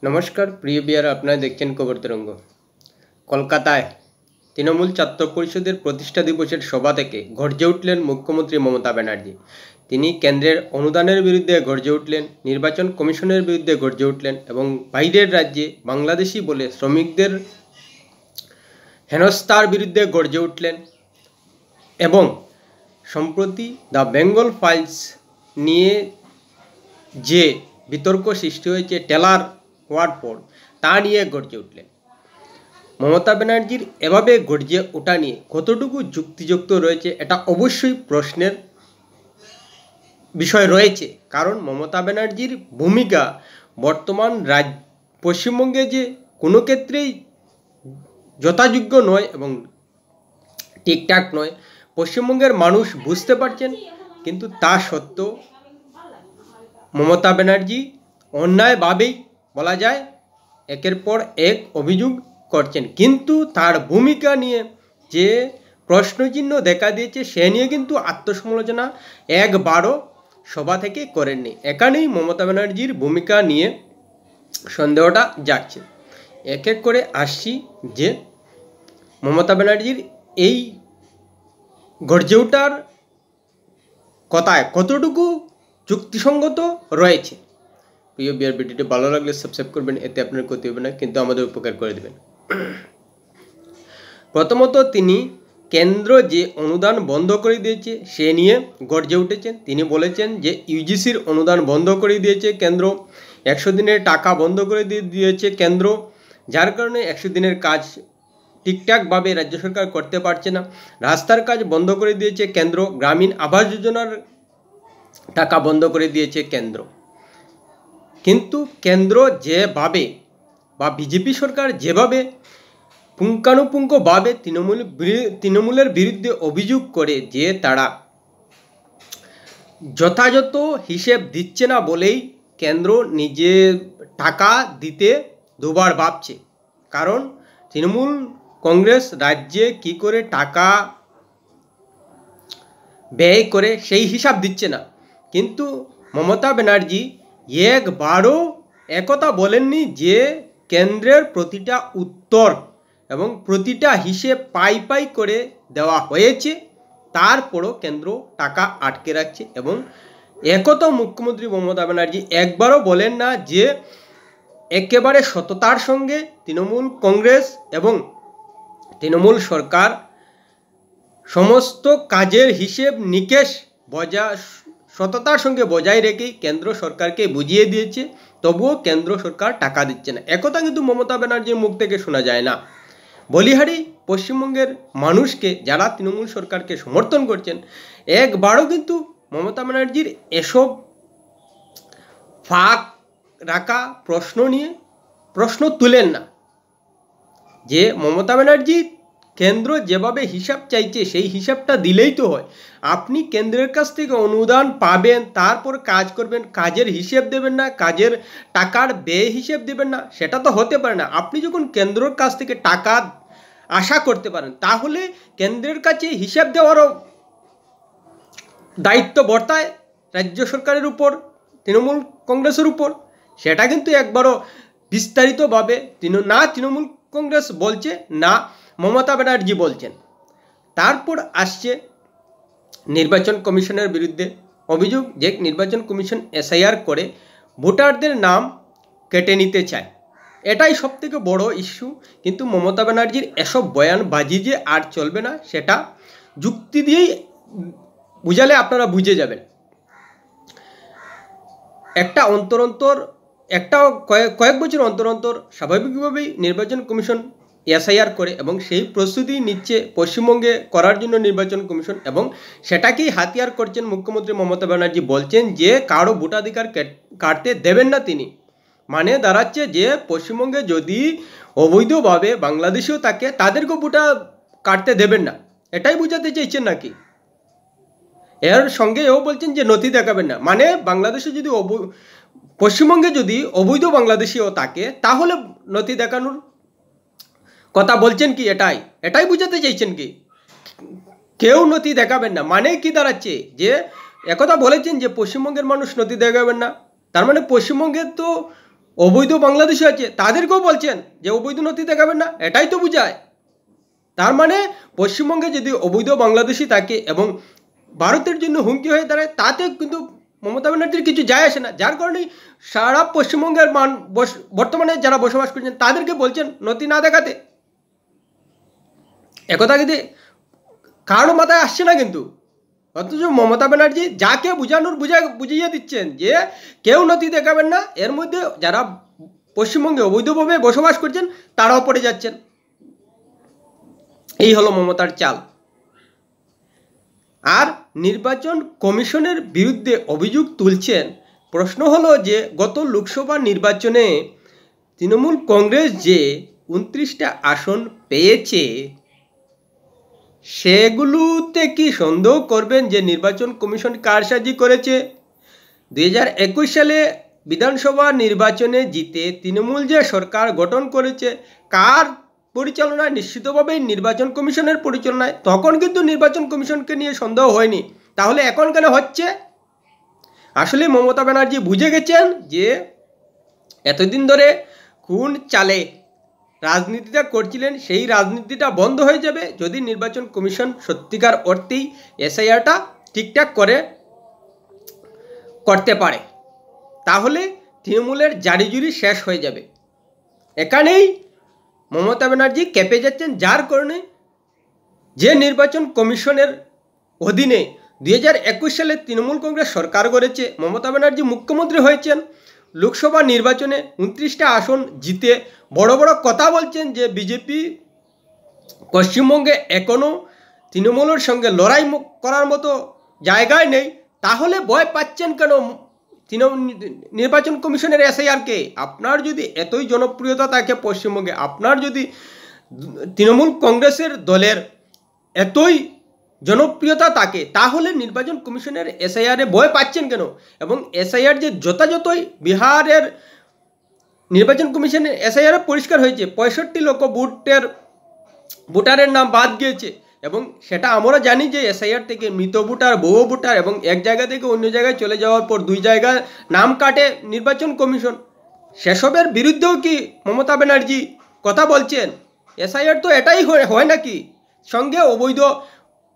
নমস্কার প্রিয় বিয়ার, আপনারা দেখছেন খবর তরঙ্গ। কলকাতায় তৃণমূল ছাত্র পরিষদের প্রতিষ্ঠা দিবসের সভা থেকে গর্জে উঠলেন মুখ্যমন্ত্রী মমতা ব্যানার্জি। তিনি কেন্দ্রের অনুদানের বিরুদ্ধে গর্জে উঠলেন, নির্বাচন কমিশনের বিরুদ্ধে গর্জে উঠলেন এবং বাইরের রাজ্যে বাংলাদেশি বলে শ্রমিকদের হেনস্থার বিরুদ্ধে গর্জে উঠলেন এবং সম্প্রতি দ্য বেঙ্গল ফাইলস নিয়ে যে বিতর্ক সৃষ্টি হয়েছে টেলার হওয়ার পর তা নিয়ে গর্জে উঠলেন। মমতা ব্যানার্জির এভাবে গর্জে ওঠা নিয়ে কতটুকু যুক্তিযুক্ত রয়েছে এটা অবশ্যই প্রশ্নের বিষয় রয়েছে, কারণ মমতা ব্যানার্জির ভূমিকা বর্তমান পশ্চিমবঙ্গে যে কোনো ক্ষেত্রেই যথাযোগ্য নয় এবং ঠিকঠাক নয়, পশ্চিমবঙ্গের মানুষ বুঝতে পারছেন। কিন্তু তা সত্ত্বেও মমতা ব্যানার্জি অন্যায়ভাবেই বলা যায় একের পর এক অভিযোগ করছেন, কিন্তু তার ভূমিকা নিয়ে যে প্রশ্নচিহ্ন দেখা দিয়েছে সে নিয়ে কিন্তু আত্মসমালোচনা একবারও সভা থেকে করেননি। এখানেই মমতা ব্যানার্জির ভূমিকা নিয়ে সন্দেহটা যাচ্ছে। এক এক করে আসছি যে মমতা ব্যানার্জির এই গর্জে ওঠার কথায় কতটুকু যুক্তিসঙ্গত রয়েছে। প্রিয় বিয়ার, ভিডিওটি ভালো লাগলে সাবস্ক্রাইব করবেন, এতে আপনার ক্ষতি হবে না কিন্তু আমাদের উপকার করে দেবেন। প্রথমত, তিনি কেন্দ্র যে অনুদান বন্ধ করে দিয়েছে সে নিয়ে গর্জে উঠেছেন। তিনি বলেছেন যে ইউজিসির অনুদান বন্ধ করে দিয়েছে কেন্দ্র, 100 দিনের টাকা বন্ধ করে দিয়েছে কেন্দ্র, যার কারণে 100 দিনের কাজ ঠিকঠাকভাবে রাজ্য সরকার করতে পারছে না। রাস্তার কাজ বন্ধ করে দিয়েছে কেন্দ্র, গ্রামীণ আবাস যোজনার টাকা বন্ধ করে দিয়েছে কেন্দ্র। কিন্তু কেন্দ্র যেভাবে বা বিজেপি সরকার যেভাবে পুঙ্খানুপুঙ্খভাবে তৃণমূলের বিরুদ্ধে অভিযোগ করে যে তারা যথাযথ হিসেব দিচ্ছে না বলেই কেন্দ্র নিজে টাকা দিতে দুবার ভাবছে, কারণ তৃণমূল কংগ্রেস রাজ্যে কি করে টাকা ব্যয় করে সেই হিসাব দিচ্ছে না। কিন্তু মমতা ব্যানার্জি একবারও একথা বলেননি যে কেন্দ্রের প্রতিটা উত্তর এবং প্রতিটা হিসেব পাই করে দেওয়া হয়েছে, তারপরও কেন্দ্র টাকা আটকে রাখছে। এবং একথা মুখ্যমন্ত্রী মমতা ব্যানার্জি একবারও বলেন না যে একেবারে সততার সঙ্গে তৃণমূল কংগ্রেস এবং তৃণমূল সরকার সমস্ত কাজের হিসেব নিকেশ সততার সঙ্গে বজায় রেখেই কেন্দ্র সরকারকে বুঝিয়ে দিয়েছে, তবুও কেন্দ্র সরকার টাকা দিচ্ছে না। একথা কিন্তু মমতা ব্যানার্জির মুখ থেকে শোনা যায় না। বলিহারি পশ্চিমবঙ্গের মানুষকে, যারা তৃণমূল সরকারকে সমর্থন করছেন, একবারও কিন্তু মমতা ব্যানার্জির এসব ফাঁক রাখা প্রশ্ন তুলেন না যে মমতা ব্যানার্জি কেন্দ্র যেভাবে হিসাব চাইছে সেই হিসাবটা দিলেই তো হয়। আপনি কেন্দ্রের কাছ থেকে অনুদান পাবেন, তারপর কাজ করবেন, কাজের হিসেব দেবেন না, কাজের টাকার ব্যয় হিসেব দেবেন না, সেটা তো হতে পারে না। আপনি যখন কেন্দ্রের কাছ থেকে টাকা আশা করতে পারেন, তাহলে কেন্দ্রের কাছে হিসাব দেওয়ারও দায়িত্ব বর্তায় রাজ্য সরকারের উপর, তৃণমূল কংগ্রেসের উপর। সেটা কিন্তু একবারও বিস্তারিতভাবে না তৃণমূল কংগ্রেস বলছে, না মমতা ব্যানার্জি বলছেন। তারপর আসছে নির্বাচন কমিশনের বিরুদ্ধে অভিযোগ যে নির্বাচন কমিশন এসআইআর করে ভোটারদের নাম কেটে নিতে চায়। এটাই সবথেকে বড় ইস্যু। কিন্তু মমতা ব্যানার্জির এসব বয়ানবাজি যে আর চলবে না, সেটা যুক্তি দিয়েই বুঝালে আপনারা বুঝে যাবেন। কয়েক বছর অন্তর স্বাভাবিকভাবেই নির্বাচন কমিশন এসআইআর করে এবং সেই প্রস্তুতি নিচ্ছে পশ্চিমবঙ্গে করার জন্য নির্বাচন কমিশন, এবং সেটাকেই হাতিয়ার করছেন মুখ্যমন্ত্রী মমতা ব্যানার্জি। বলছেন যে কারো ভোটাধিকার কাটতে দেবেন না তিনি। মানে দাঁড়াচ্ছে যে পশ্চিমবঙ্গে যদি অবৈধভাবে বাংলাদেশেও থাকে তাদেরকেও ভোটা কাটতে দেবেন না, এটাই বোঝাতে চাইছেন নাকি? এর সঙ্গে এও বলছেন যে নথি দেখাবেন না, মানে বাংলাদেশে যদি পশ্চিমবঙ্গে যদি অবৈধ বাংলাদেশিও থাকে তাহলে নথি দেখানোর কথা বলছেন কি? এটাই বুঝাতে চাইছেন কি? কেউ নথি দেখাবেন না মানে কি দাঁড়াচ্ছে? যে একথা বলেছেন যে পশ্চিমবঙ্গের মানুষ নথি দেখাবেন না, তার মানে পশ্চিমবঙ্গে তো অবৈধ বাংলাদেশি আছে তাদেরকেও বলছেন যে অবৈধ নথি দেখাবেন না, এটাই তো বোঝায়। তার মানে পশ্চিমবঙ্গে যদি অবৈধ বাংলাদেশি থাকে এবং ভারতের জন্য হুমকি হয়ে দাঁড়ায়, তাতে কিন্তু মমতা ব্যানার্জির কিছু যায় আসে না। যার কারণেই সারা পশ্চিমবঙ্গের বর্তমানে যারা বসবাস করছেন তাদেরকে বলছেন নথি না দেখাতে। একথা কিন্তু কারো মাথায় আসছে না কিন্তু। অথচ মমতা ব্যানার্জি যাকে বুঝানোর বুঝিয়ে দিচ্ছেন যে কেউ নথি দেখাবেন না, এর মধ্যে যারা পশ্চিমবঙ্গে অবৈধভাবে বসবাস করছেন তারাও পড়ে যাচ্ছেন। এই হলো মমতার চাল। আর নির্বাচন কমিশনের বিরুদ্ধে অভিযোগ তুলছেন। প্রশ্ন হলো যে গত লোকসভা নির্বাচনে তৃণমূল কংগ্রেস যে 29টা আসন পেয়েছে, সেগুলোতে কি সন্দেহ করবেন যে নির্বাচন কমিশন কারসাজি করেছে? 2021 সালে বিধানসভা নির্বাচনে জিতে তৃণমূল যে সরকার গঠন করেছে, কার পরিচালনায়? নিশ্চিতভাবেই নির্বাচন কমিশনের পরিচালনায়। তখন কিন্তু নির্বাচন কমিশনকে নিয়ে সন্দেহ হয়নি, তাহলে এখন কেন হচ্ছে? আসলে মমতা ব্যানার্জি বুঝে গেছেন যে এতদিন ধরে কোন চালে রাজনীতিটা করছিলেন, সেই রাজনীতিটা বন্ধ হয়ে যাবে যদি নির্বাচন কমিশন সত্যিকার অর্থেই এসআইআরটা ঠিকঠাক করতে পারে। তাহলে তৃণমূলের জারিজুরি শেষ হয়ে যাবে। এখানেই মমতা ব্যানার্জি কেঁপে যাচ্ছেন, যার কারণে যে নির্বাচন কমিশনের অধীনে 2021 সালে তৃণমূল কংগ্রেস সরকার গড়েছে, মমতা ব্যানার্জি মুখ্যমন্ত্রী হয়েছেন, লোকসভা নির্বাচনে 29টা আসন জিতে বড় বড় কথা বলছেন যে বিজেপি পশ্চিমবঙ্গে এখনও তৃণমূলের সঙ্গে লড়াই করার মতো জায়গায় নেই। তাহলে ভয় পাচ্ছেন কেন নির্বাচন কমিশনের এসআইআরকে? আপনার যদি এতই জনপ্রিয়তা থাকে পশ্চিমবঙ্গে, আপনার যদি তৃণমূল কংগ্রেসের দলের এতই জনপ্রিয়তা থাকে, তাহলে নির্বাচন কমিশনের এসআইআরে ভয় পাচ্ছেন কেন? এবং এসআইআর যে যথাযথই বিহারের নির্বাচন কমিশনের এসআইআরে পরিষ্কার হয়েছে, 65 লক্ষ ভোটারের নাম বাদ গিয়েছে। এবং সেটা আমরা জানি যে এসআইআর থেকে মৃত ভোটার, বহু ভোটার এবং এক জায়গা থেকে অন্য জায়গায় চলে যাওয়ার পর 2 জায়গায় নাম কাটে নির্বাচন কমিশন। সেসবের বিরুদ্ধেও কি মমতা ব্যানার্জি কথা বলছেন? এসআইআর তো এটাই হয় নাকি? সঙ্গে অবৈধ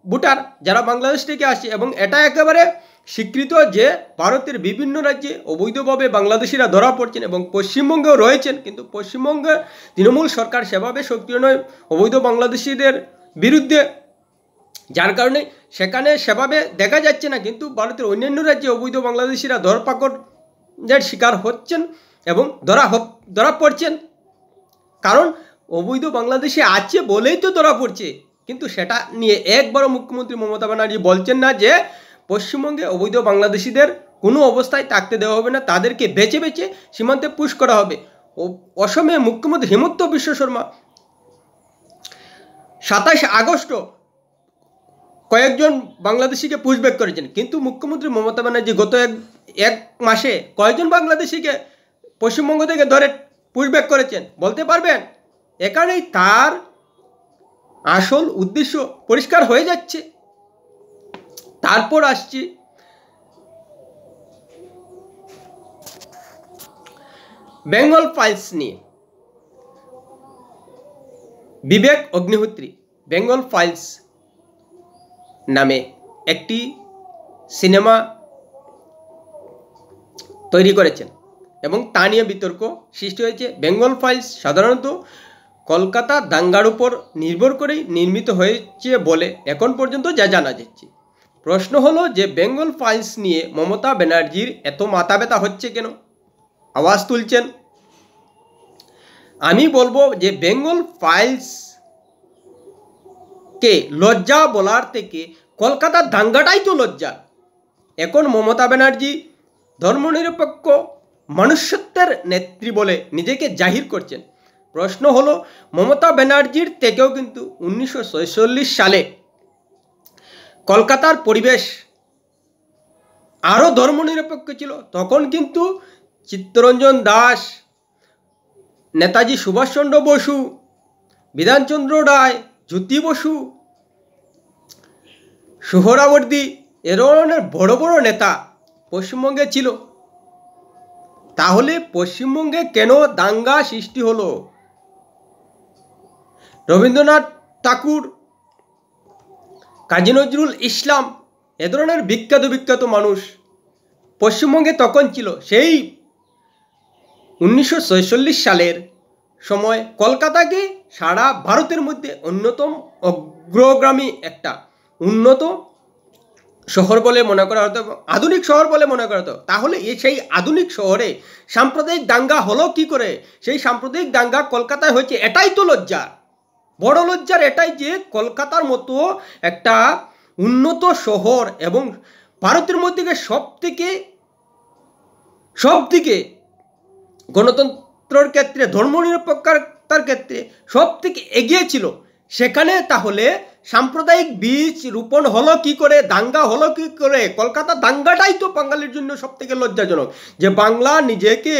ভোটার যারা বাংলাদেশ থেকে আসে, এবং এটা একেবারে স্বীকৃত যে ভারতের বিভিন্ন রাজ্যে অবৈধভাবে বাংলাদেশিরা ধরা পড়ছেন এবং পশ্চিমবঙ্গেও রয়েছেন, কিন্তু পশ্চিমবঙ্গে তৃণমূল সরকার সেভাবে সক্রিয় নয় অবৈধ বাংলাদেশিদের বিরুদ্ধে, যার কারণে সেখানে সেভাবে দেখা যাচ্ছে না। কিন্তু ভারতের অন্যান্য রাজ্যে অবৈধ বাংলাদেশিরা ধরপাকড়ের শিকার হচ্ছেন এবং ধরা পড়ছেন, কারণ অবৈধ বাংলাদেশি আছে বলেই তো ধরা পড়ছে। কিন্তু সেটা নিয়ে একবারও মুখ্যমন্ত্রী মমতা ব্যানার্জি বলছেন না যে পশ্চিমবঙ্গে অবৈধ বাংলাদেশিদের কোনো অবস্থায় থাকতে দেওয়া হবে না, তাদেরকে বেছে বেছে সীমান্তে পুশ করা হবে। অসমে মুখ্যমন্ত্রী হিমন্ত বিশ্ব শর্মা 27 আগস্ট কয়েকজন বাংলাদেশিকে পুশব্যাক করেছেন, কিন্তু মুখ্যমন্ত্রী মমতা ব্যানার্জি গত এক মাসে কয়েকজন বাংলাদেশিকে পশ্চিমবঙ্গ থেকে ধরে পুশব্যাক করেছেন বলতে পারবেন? এখানেই তার আসল উদ্দেশ্য পরিষ্কার হয়ে যাচ্ছে। তারপর আসছি বেঙ্গল ফাইলস নিয়ে। বিবেক অগ্নিহোত্রী বেঙ্গল ফাইলস নামে একটি সিনেমা তৈরি করেছেন এবং তা নিয়ে বিতর্ক সৃষ্টি হয়েছে। বেঙ্গল ফাইলস সাধারণত কলকাতা দাঙ্গার উপর নির্ভর করেই নির্মিত হয়েছে বলে এখন পর্যন্ত যা জানা যাচ্ছে। প্রশ্ন হলো যে বেঙ্গল ফাইলস নিয়ে মমতা ব্যানার্জির এত মাথা ব্যথা হচ্ছে কেন, আওয়াজ তুলছেন? আমি বলবো যে বেঙ্গল ফাইলসকে লজ্জা বলার থেকে কলকাতার দাঙ্গাটাই তো লজ্জা। এখন মমতা ব্যানার্জি ধর্মনিরপেক্ষ মনুষ্যত্বের নেত্রী বলে নিজেকে জাহির করছেন। প্রশ্ন হলো মমতা ব্যানার্জির থেকেও কিন্তু 1946 সালে কলকাতার পরিবেশ আরও ধর্মনিরপেক্ষ ছিল। তখন কিন্তু চিত্তরঞ্জন দাস, নেতাজি সুভাষচন্দ্র বসু, বিধানচন্দ্র রায়, জ্যোতি বসু, সোহরাওয়ার্দী এ ধরনের বড় বড় নেতা পশ্চিমবঙ্গে ছিল। তাহলে পশ্চিমবঙ্গে কেন দাঙ্গা সৃষ্টি হলো? রবীন্দ্রনাথ ঠাকুর, কাজী নজরুল ইসলাম, এ ধরনের বিখ্যাত মানুষ পশ্চিমবঙ্গে তখন ছিল। সেই 1946 সালের সময় কলকাতাকে সারা ভারতের মধ্যে অন্যতম অগ্রগামী একটা উন্নত শহর বলে মনে করা হতো, আধুনিক শহর বলে মনে করা হতো। তাহলে সেই আধুনিক শহরে সাম্প্রদায়িক দাঙ্গা হলো কি করে? সেই সাম্প্রদায়িক দাঙ্গা কলকাতায় হয়েছে, এটাই তো লজ্জার, বড় লজ্জার এটাই যে কলকাতার মতো একটা উন্নত শহর এবং ভারতের মধ্যে সব থেকে গণতন্ত্রের ক্ষেত্রে, ধর্মনিরপেক্ষতার ক্ষেত্রে সব থেকে এগিয়ে ছিল, সেখানে তাহলে সাম্প্রদায়িক বীজ রোপণ হলো কি করে, দাঙ্গা হলো কি করে? কলকাতা দাঙ্গাটাই তো বাঙালির জন্য সব থেকে লজ্জাজনক, যে বাংলা নিজেকে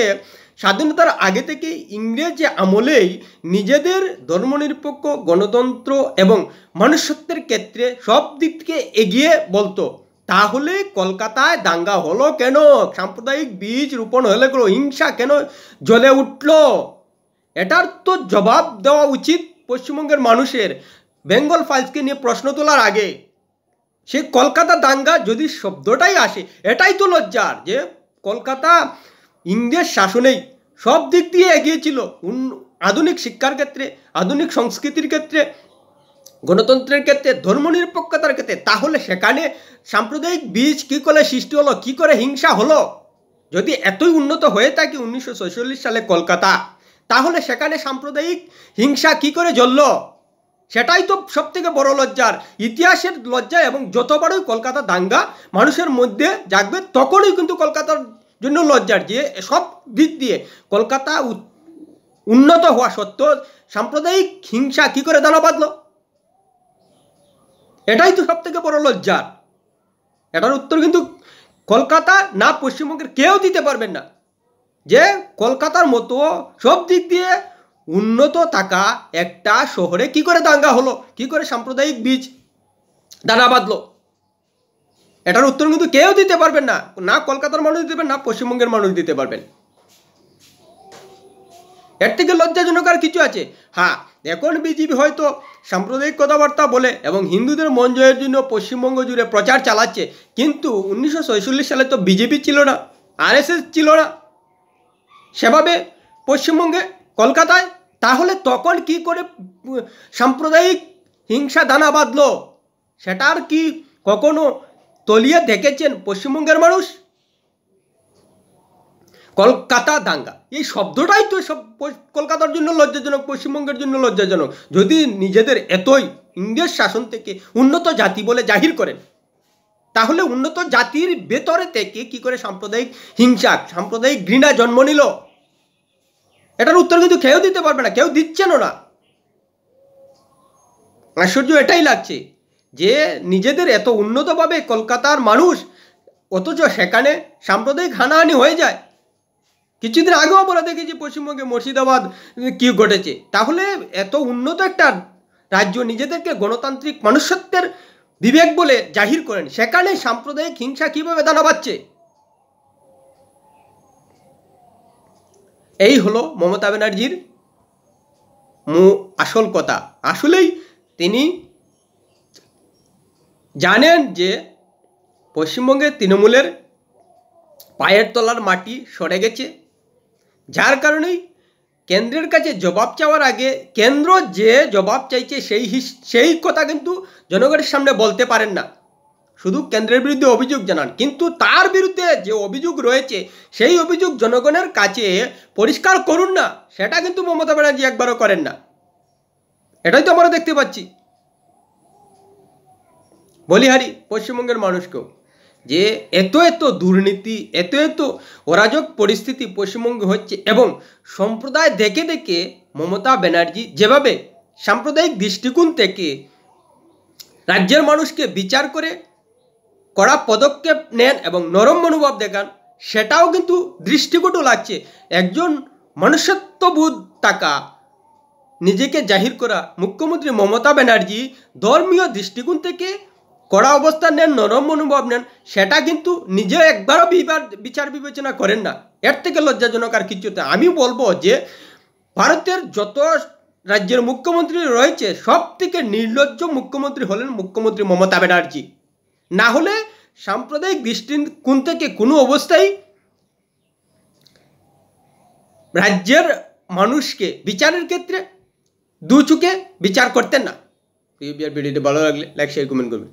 স্বাধীনতার আগে থেকে ইংরেজ আমলেই নিজেদের ধর্মনিরপেক্ষ, গণতন্ত্র এবং মনুষ্যত্বের ক্ষেত্রে সব দিক থেকে এগিয়ে বলতো। তাহলে কলকাতায় দাঙ্গা হলো কেন? সাম্প্রদায়িক বীজ রোপণ হলে কেন? হিংসা কেন জ্বলে উঠল? এটার তো জবাব দেওয়া উচিত পশ্চিমবঙ্গের মানুষের। বেঙ্গল ফাইলসকে নিয়ে প্রশ্ন তোলার আগে সে কলকাতা দাঙ্গা যদি শব্দটাই আসে, এটাই তো লজ্জার যে কলকাতা ইংরেজ শাসনেই সব দিক দিয়ে এগিয়েছিল, আধুনিক শিক্ষার ক্ষেত্রে, আধুনিক সংস্কৃতির ক্ষেত্রে, গণতন্ত্রের ক্ষেত্রে, ধর্মনিরপেক্ষতার ক্ষেত্রে। তাহলে সেখানে সাম্প্রদায়িক বীজ কী করে সৃষ্টি হলো, কী করে হিংসা হলো? যদি এতই উন্নত হয়ে থাকে 1946 সালে কলকাতা, তাহলে সেখানে সাম্প্রদায়িক হিংসা কী করে জ্বলল? সেটাই তো সব থেকে বড় লজ্জার, ইতিহাসের লজ্জা। এবং যতবারই কলকাতা দাঙ্গা মানুষের মধ্যে জাগবে, তখনই কিন্তু কলকাতার জন্য লজ্জার, যে সব দিক দিয়ে কলকাতা উন্নত হওয়া সত্ত্বেও সাম্প্রদায়িক হিংসা কী করে দানা বাঁধল? এটাই তো সব থেকে বড় লজ্জার। এটার উত্তর কিন্তু কলকাতা না পশ্চিমবঙ্গের কেউ দিতে পারবেন না, যে কলকাতার মতো সব দিক দিয়ে উন্নত থাকা একটা শহরে কি করে দাঙ্গা হলো, কি করে সাম্প্রদায়িক বীজ দানা বাঁধলো? এটার উত্তর কিন্তু কেউ দিতে পারবেন না, না কলকাতার মানুষ দিতে পারবেন, না পশ্চিমবঙ্গের মানুষ দিতে পারবেন। এর থেকে লজ্জাজনক আর কিছু আছে? হ্যাঁ, এখন বিজেপি হয়তো সাম্প্রদায়িক কথাবার্তা বলে এবং হিন্দুদের মন জয়ের জন্য পশ্চিমবঙ্গ জুড়ে প্রচার চালাচ্ছে, কিন্তু 1946 সালে তো বিজেপি ছিল না, আরএসএস ছিল না সেভাবে পশ্চিমবঙ্গে, কলকাতায়। তাহলে তখন কি করে সাম্প্রদায়িক হিংসা দানা বাঁধলো? সেটার কি কখনো তলিয়ে দেখেছেন পশ্চিমবঙ্গের মানুষ? কলকাতা দাঙ্গা এই শব্দটাই তো সব কলকাতার জন্য লজ্জাজনক, পশ্চিমবঙ্গের জন্য লজ্জাজনক। যদি নিজেদের এতই ইংরেজ শাসন থেকে উন্নত জাতি বলে জাহির করেন, তাহলে উন্নত জাতির ভেতরে থেকে কি করে সাম্প্রদায়িক হিংসা, সাম্প্রদায়িক ঘৃণা জন্ম নিল? এটার উত্তর কিন্তু কেউ দিতে পারবে না, কেউ দিচ্ছেনও না। আশ্চর্য এটাই লাগছে যে নিজেদের এত উন্নতভাবে কলকাতার মানুষ, অথচ সেখানে সাম্প্রদায়িক হানাহানি হয়ে যায়। কিছুদিন আগেও আমরা দেখেছি পশ্চিমবঙ্গে মুর্শিদাবাদ কি ঘটেছে। তাহলে এত উন্নত একটা রাজ্য নিজেদেরকে গণতান্ত্রিক মনুষ্যত্বের বিবেক বলে জাহির করেন, সেখানে সাম্প্রদায়িক হিংসা কিভাবে দানা বাঁধছে? এই হলো মমতা ব্যানার্জির আসল কথা। আসলেই তিনি জানেন যে পশ্চিমবঙ্গে তৃণমূলের পায়ের তলার মাটি সরে গেছে, যার কারণেই কেন্দ্রের কাছে জবাব চাওয়ার আগে কেন্দ্র যে জবাব চাইছে সেই কথা কিন্তু জনগণের সামনে বলতে পারেন না, শুধু কেন্দ্রের বিরুদ্ধে অভিযোগ জানান। কিন্তু তার বিরুদ্ধে যে অভিযোগ রয়েছে সেই অভিযোগ জনগণের কাছে পরিষ্কার করুন না, সেটা কিন্তু মমতা ব্যানার্জি একবারও করেন না। এটাই তো আমরা দেখতে পাচ্ছি। বলিহারি পশ্চিমবঙ্গের মানুষকেও যে এত দুর্নীতি, এত অরাজক পরিস্থিতি পশ্চিমবঙ্গে হচ্ছে, এবং সম্প্রদায় দেখে দেখে মমতা ব্যানার্জি যেভাবে সাম্প্রদায়িক দৃষ্টিকোণ থেকে রাজ্যের মানুষকে বিচার করে কড়া পদক্ষেপ নেন এবং নরম মনোভাব দেখান, সেটাও কিন্তু দৃষ্টিকটু লাগছে। একজন মনুষ্যত্ববোধ থাকা, নিজেকে জাহির করা মুখ্যমন্ত্রী মমতা ব্যানার্জি ধর্মীয় দৃষ্টিকোণ থেকে কড়া অবস্থান নেন, নরম মনোভাব নেন, সেটা কিন্তু নিজে একবারও বিচার বিবেচনা করেন না। এর থেকে লজ্জাজনক আর কিছু। আমি বলবো যে ভারতের যত রাজ্যের মুখ্যমন্ত্রী রয়েছে সব থেকে নির্লজ্জ মুখ্যমন্ত্রী হলেন মুখ্যমন্ত্রী মমতা ব্যানার্জি। না হলে সাম্প্রদায়িক দৃষ্টিকোণ থেকে কোনো অবস্থায় রাজ্যের মানুষকে বিচারের ক্ষেত্রে দু চোখে বিচার করতেন না। ভিডিওটি ভালো লাগলে লাইক শেয়ার কমেন্ট করবেন।